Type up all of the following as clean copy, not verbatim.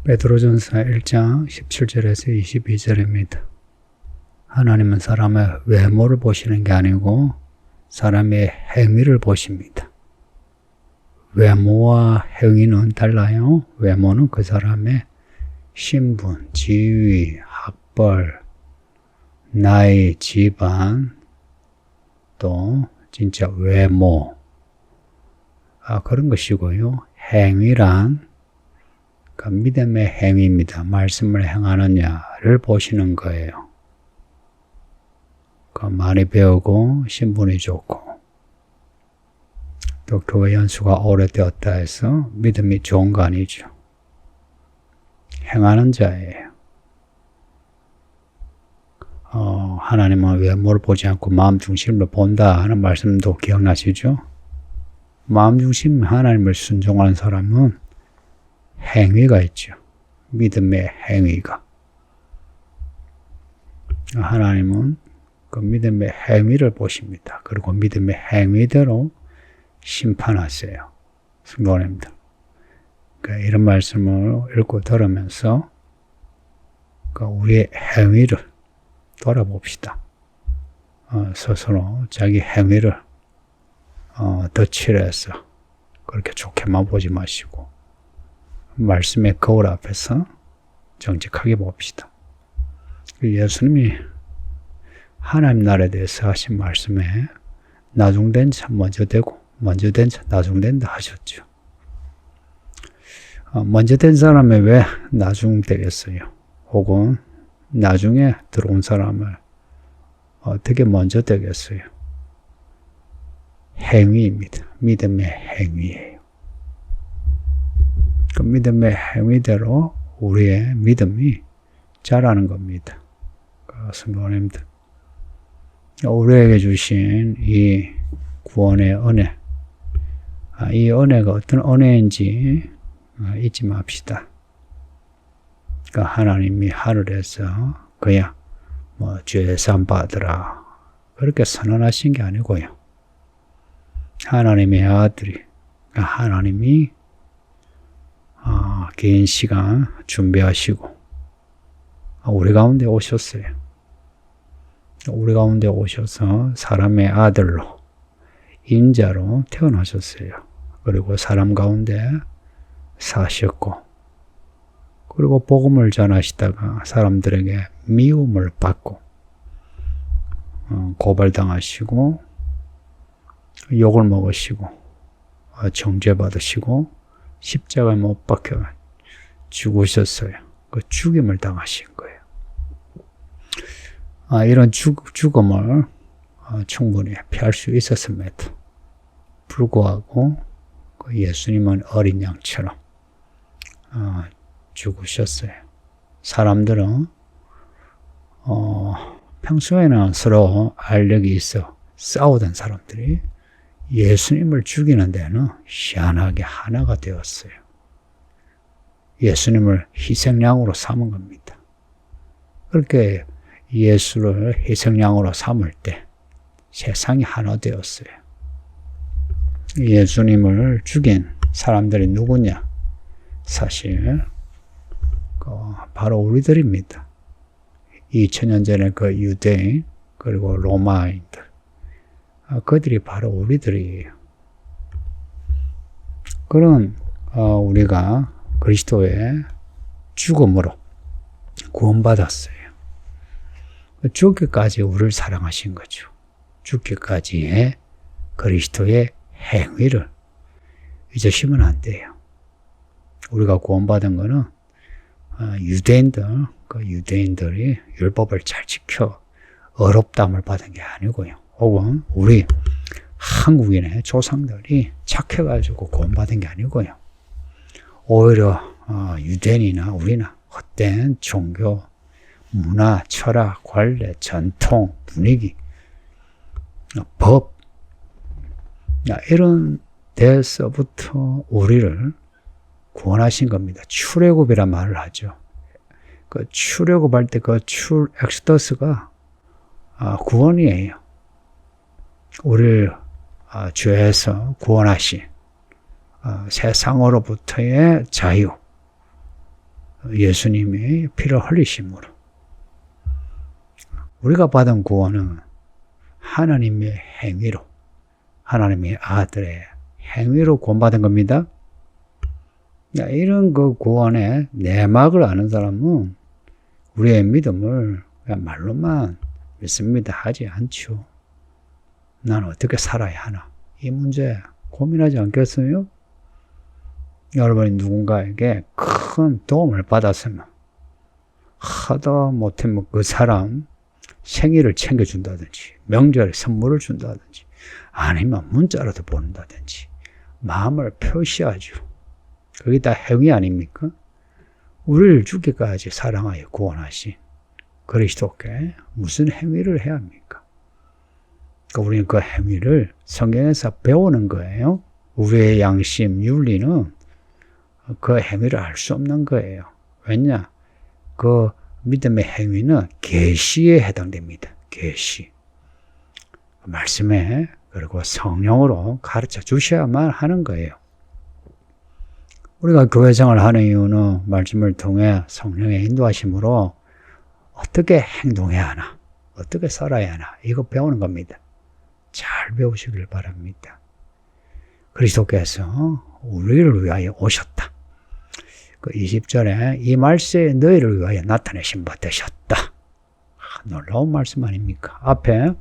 베드로전서 1장 17절에서 22절입니다. 하나님은 사람의 외모를 보시는 게 아니고 사람의 행위를 보십니다. 외모와 행위는 달라요. 외모는 그 사람의 신분, 지위, 학벌, 나이, 집안, 또 진짜 외모, 그런 것이고요. 행위란 그 믿음의 행위입니다. 말씀을 행하느냐를 보시는 거예요. 많이 배우고 신분이 좋고 또 교회 연수가 오래되었다 해서 믿음이 좋은 거 아니죠. 행하는 자예요. 하나님은 외모를 보지 않고 마음 중심으로 본다 하는 말씀도 기억나시죠? 마음 중심 하나님을 순종하는 사람은 행위가 있죠. 믿음의 행위가. 하나님은 그 믿음의 행위를 보십니다. 그리고 믿음의 행위대로 심판하세요. 성도님들. 그러니까 이런 말씀을 읽고 들으면서 우리의 행위를 돌아봅시다. 스스로 자기 행위를 덧칠해서 그렇게 좋게만 보지 마시고 말씀의 거울 앞에서 정직하게 봅시다. 예수님이 하나님 나라에 대해서 하신 말씀에 나중된 자 먼저 되고 먼저 된 자 나중된다 하셨죠. 먼저 된 사람이 왜 나중 되겠어요? 혹은 나중에 들어온 사람을 어떻게 먼저 되겠어요? 행위입니다. 믿음의 행위예요. 그 믿음의 행위대로 우리의 믿음이 자라는 겁니다. 성도님들, 우리에게 주신 이 구원의 은혜, 이 은혜가 어떤 은혜인지 잊지 맙시다. 하나님이 하늘에서 그냥 죄 사함 받으라 그렇게 선언하신 게 아니고요. 하나님의 아들이, 하나님이 긴 시간 준비하시고 우리 가운데 오셨어요. 우리 가운데 오셔서 사람의 아들로 인자로 태어나셨어요. 그리고 사람 가운데 사셨고 그리고 복음을 전하시다가 사람들에게 미움을 받고 고발당하시고 욕을 먹으시고 정죄받으시고 십자가에 못 박혀 죽으셨어요. 그 죽임을 당하신 거예요. 이런 죽음을 충분히 피할 수 있었음에도 불구하고 예수님은 어린 양처럼 죽으셨어요. 사람들은 평소에는 서로 알력이 있어 싸우던 사람들이 예수님을 죽이는 데는 희한하게 하나가 되었어요. 예수님을 희생양으로 삼은 겁니다. 그렇게 예수를 희생양으로 삼을 때 세상이 하나 되었어요. 예수님을 죽인 사람들이 누구냐? 사실 바로 우리들입니다. 2000년 전에 그 유대인 그리고 로마인들, 그들이 바로 우리들이에요. 그런 우리가 그리스도의 죽음으로 구원받았어요. 죽기까지 우리를 사랑하신 거죠. 죽기까지의 그리스도의 행위를 잊으시면 안 돼요. 우리가 구원받은 거는 유대인들이 율법을 잘 지켜 어렵담을 받은 게 아니고요. 혹은 우리 한국인의 조상들이 착해가지고 구원받은 게 아니고요. 오히려 유대인이나 우리나 헛된 종교, 문화, 철학, 관례, 전통, 분위기, 법 이런 데서부터 우리를 구원하신 겁니다. 출애굽이란 말을 하죠. 그 출애굽할 때 그 엑소더스가 구원이에요. 우리를 죄에서 구원하신 세상으로부터의 자유, 예수님이 피를 흘리심으로 우리가 받은 구원은 하나님의 행위로, 하나님의 아들의 행위로 구원받은 겁니다. 이런 그 구원의 내막을 아는 사람은 우리의 믿음을 그냥 말로만 믿습니다 하지 않죠. 나는 어떻게 살아야 하나? 이 문제 고민하지 않겠어요? 여러분이 누군가에게 큰 도움을 받았으면 하다 못하면 그 사람 생일을 챙겨준다든지 명절에 선물을 준다든지 아니면 문자라도 보낸다든지 마음을 표시하죠. 그게 다 행위 아닙니까? 우리를 죽기까지 사랑하여 구원하신 그리스도께 무슨 행위를 해야 합니까? 그러니까 우리는 그 행위를 성경에서 배우는 거예요. 우리의 양심, 윤리는 그 행위를 알 수 없는 거예요. 왜냐? 그 믿음의 행위는 계시에 해당됩니다. 계시. 말씀에 그리고 성령으로 가르쳐 주셔야만 하는 거예요. 우리가 교회 생활을 하는 이유는 말씀을 통해 성령의 인도하심으로 어떻게 행동해야 하나, 어떻게 살아야 하나 이거 배우는 겁니다. 잘 배우시길 바랍니다. 그리스도께서 우리를 위하여 오셨다. 그 20절에 이 말세에 너희를 위하여 나타내신 바 되셨다. 놀라운 말씀 아닙니까? 앞에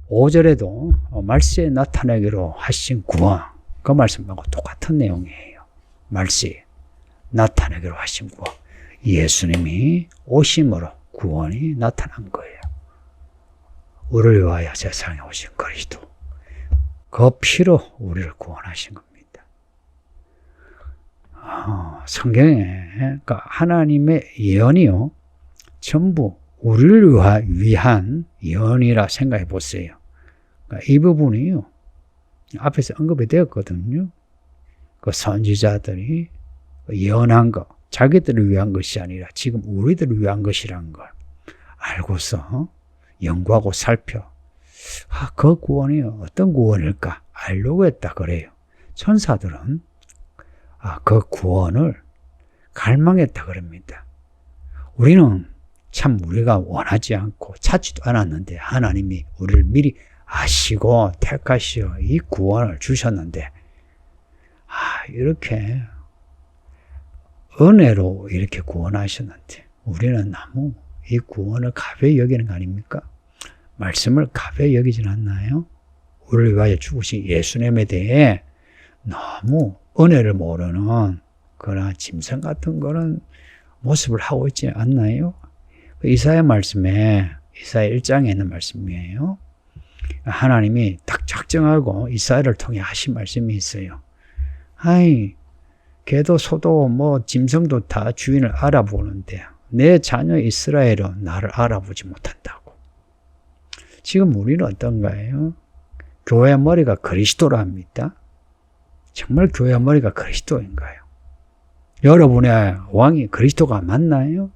5절에도 말세에 나타내기로 하신 구원, 그 말씀하고 똑같은 내용이에요. 말세에 나타내기로 하신 구원. 예수님이 오심으로 구원이 나타난 거예요. 우리를 위하여 세상에 오신 그리스도. 그 피로 우리를 구원하신 겁니다. 성경에 그러니까 하나님의 예언이요 전부 우리를 위한 예언이라 생각해 보세요. 그러니까 이 부분이요 앞에서 언급이 되었거든요. 그 선지자들이 예언한 것, 자기들을 위한 것이 아니라 지금 우리들을 위한 것이라는 걸 알고서 연구하고 살펴 그 구원이 어떤 구원일까 알려고 했다 그래요. 천사들은 그 구원을 갈망했다 그럽니다. 우리는 참 우리가 원하지 않고 찾지도 않았는데 하나님이 우리를 미리 아시고 택하시어 이 구원을 주셨는데 이렇게 은혜로 이렇게 구원하셨는데 우리는 너무 이 구원을 가벼이 여기는 거 아닙니까? 말씀을 가벼이 여기진 않나요? 우리를 위하여 죽으신 예수님에 대해 너무 은혜를 모르는 그런 짐승 같은 그런 모습을 하고 있지 않나요? 이사야 말씀에 이사야 1장에 있는 말씀이에요. 하나님이 딱 작정하고 이사야를 통해 하신 말씀이 있어요. 개도 소도 뭐 짐승도 다 주인을 알아보는데 내 자녀 이스라엘은 나를 알아보지 못한다고. 지금 우리는 어떤가요? 교회의 머리가 그리스도랍니다. 정말 교회의 머리가 그리스도인가요? 여러분의 왕이 그리스도가 맞나요?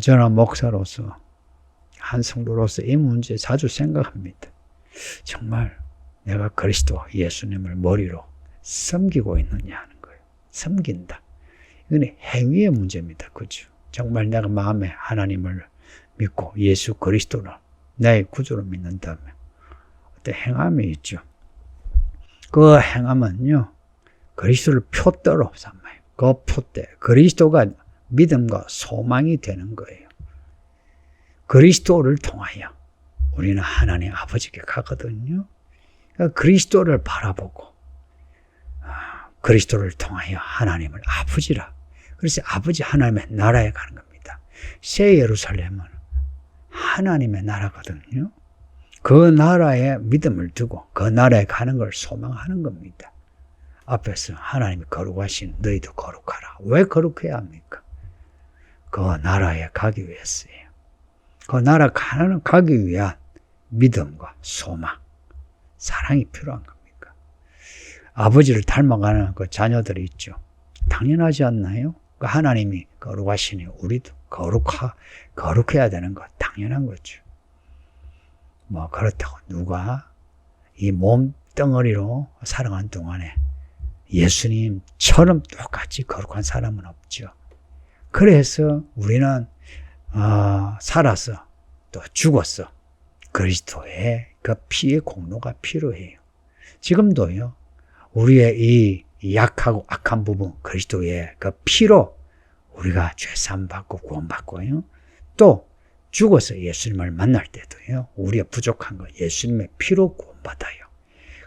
저는 목사로서 한 성도로서 이 문제 자주 생각합니다. 정말 내가 그리스도 예수님을 머리로 섬기고 있느냐 하는 거예요. 섬긴다. 이건 행위의 문제입니다. 그죠? 정말 내가 마음에 하나님을 믿고 예수 그리스도를 나의 구주로 믿는다면 어떤 행함이 있죠. 그 행함은요, 그리스도를 표대로 삼아요. 그 표대. 그리스도가 믿음과 소망이 되는 거예요. 그리스도를 통하여 우리는 하나님 아버지께 가거든요. 그러니까 그리스도를 바라보고 그리스도를 통하여 하나님을 아버지라. 그래서 아버지 하나님의 나라에 가는 겁니다. 새 예루살렘은 하나님의 나라거든요. 그 나라에 믿음을 두고 그 나라에 가는 걸 소망하는 겁니다. 앞에서 하나님이 거룩하신 너희도 거룩하라. 왜 거룩해야 합니까? 그 나라에 가기 위해서예요. 그 나라 가기 위한 믿음과 소망, 사랑이 필요한 겁니까? 아버지를 닮아가는 그 자녀들이 있죠. 당연하지 않나요? 그 하나님이 거룩하시니 우리도 거룩해야 되는 거 당연한 거죠. 뭐 그렇다고 누가 이 몸덩어리로 살아간 동안에 예수님처럼 똑같이 거룩한 사람은 없죠. 그래서 우리는 살아서 또 죽었어. 그리스도의 그 피의 공로가 필요해요. 지금도요. 우리의 이 약하고 악한 부분 그리스도의 그 피로 우리가 죄사함 받고 구원받고요. 또 죽어서 예수님을 만날 때도요. 우리의 부족한 거 예수님의 피로 구원받아요.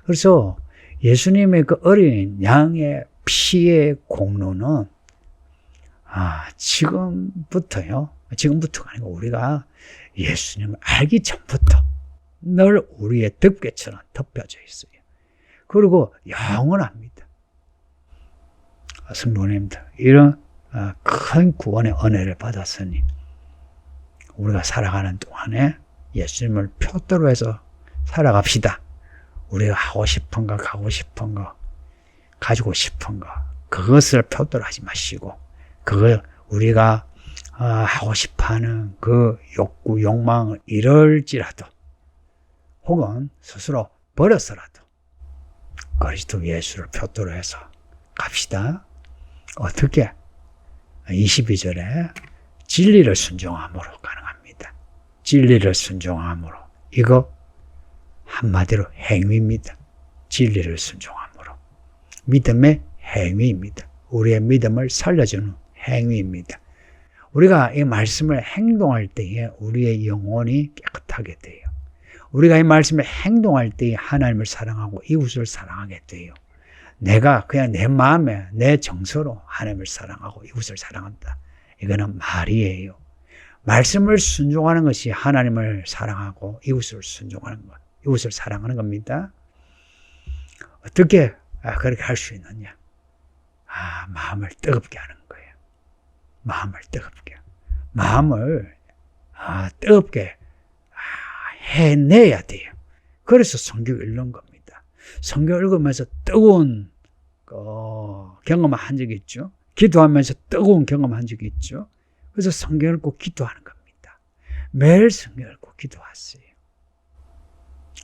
그래서 예수님의 그 어린 양의 피의 공로는 지금부터가 아니고 우리가 예수님을 알기 전부터 늘 우리의 덮개처럼 덮여져 있어요. 그리고 영원합니다. 성도님들, 이런 큰 구원의 은혜를 받았으니 우리가 살아가는 동안에 예수님을 표대로 해서 살아갑시다. 우리가 하고 싶은 거, 가고 싶은 거, 가지고 싶은 거, 그것을 표대로 하지 마시고, 그걸 우리가 하고 싶어하는 그 욕구, 욕망을 이럴지라도, 혹은 스스로 버려서라도 그리스도 예수를 표대로 해서 갑시다. 어떻게? 22절에 진리를 순종함으로 가능합니다. 진리를 순종함으로. 이거 한마디로 행위입니다. 진리를 순종함으로. 믿음의 행위입니다. 우리의 믿음을 살려주는 행위입니다. 우리가 이 말씀을 행동할 때에 우리의 영혼이 깨끗하게 돼요. 우리가 이 말씀을 행동할 때에 하나님을 사랑하고 이웃을 사랑하게 돼요. 내가 그냥 내 마음에 내 정서로 하나님을 사랑하고 이웃을 사랑한다. 이거는 말이에요. 말씀을 순종하는 것이 하나님을 사랑하고 이웃을 순종하는 것, 이웃을 사랑하는 겁니다. 어떻게 그렇게 할 수 있느냐? 마음을 뜨겁게 하는 거예요. 마음을 뜨겁게. 마음을 뜨겁게 해내야 돼요. 그래서 성경 읽는 겁니다. 성경 읽으면서 뜨거운 경험을 한 적이 있죠. 기도하면서 뜨거운 경험을 한 적이 있죠. 그래서 성경 읽고 기도하는 겁니다. 매일 성경 읽고 기도하세요.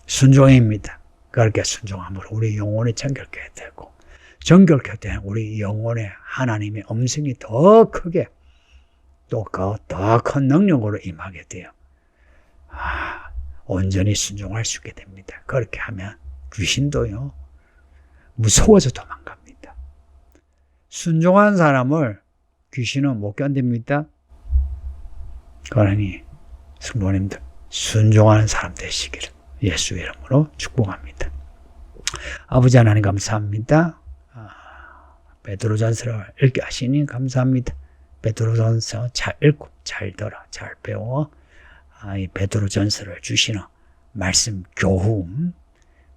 순종입니다. 그렇게 순종함으로 우리 영혼이 정결케 되고, 정결케 되는 우리 영혼에 하나님의 음성이 더 크게 또 더 큰 능력으로 임하게 돼요. 온전히 순종할 수 있게 됩니다. 그렇게 하면 귀신도요, 무서워서 도망갑니다. 순종한 사람을 귀신은 못 견딥니다. 그러니 성도님들, 순종하는 사람 되시기를 예수 이름으로 축복합니다. 아버지 하나님 감사합니다. 베드로전서를 읽게 하시니 감사합니다. 베드로전서 잘 읽고 잘 들어 잘 배워 이 베드로전서를 주시는 말씀 교훈,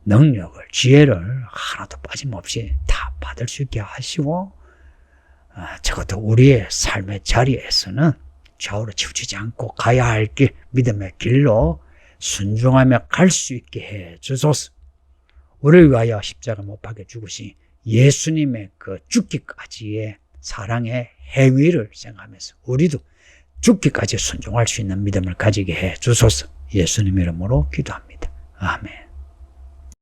능력을, 지혜를 하나도 빠짐없이 다 받을 수 있게 하시고, 적어도 우리의 삶의 자리에서는 좌우로 치우치지 않고 가야 할 길, 믿음의 길로 순종하며 갈 수 있게 해 주소서. 우리를 위하여 십자가 못 박혀 죽으신 예수님의 그 죽기까지의 사랑의 행위를 생각하면서 우리도 죽기까지 순종할 수 있는 믿음을 가지게 해 주소서. 예수님 이름으로 기도합니다. 아멘.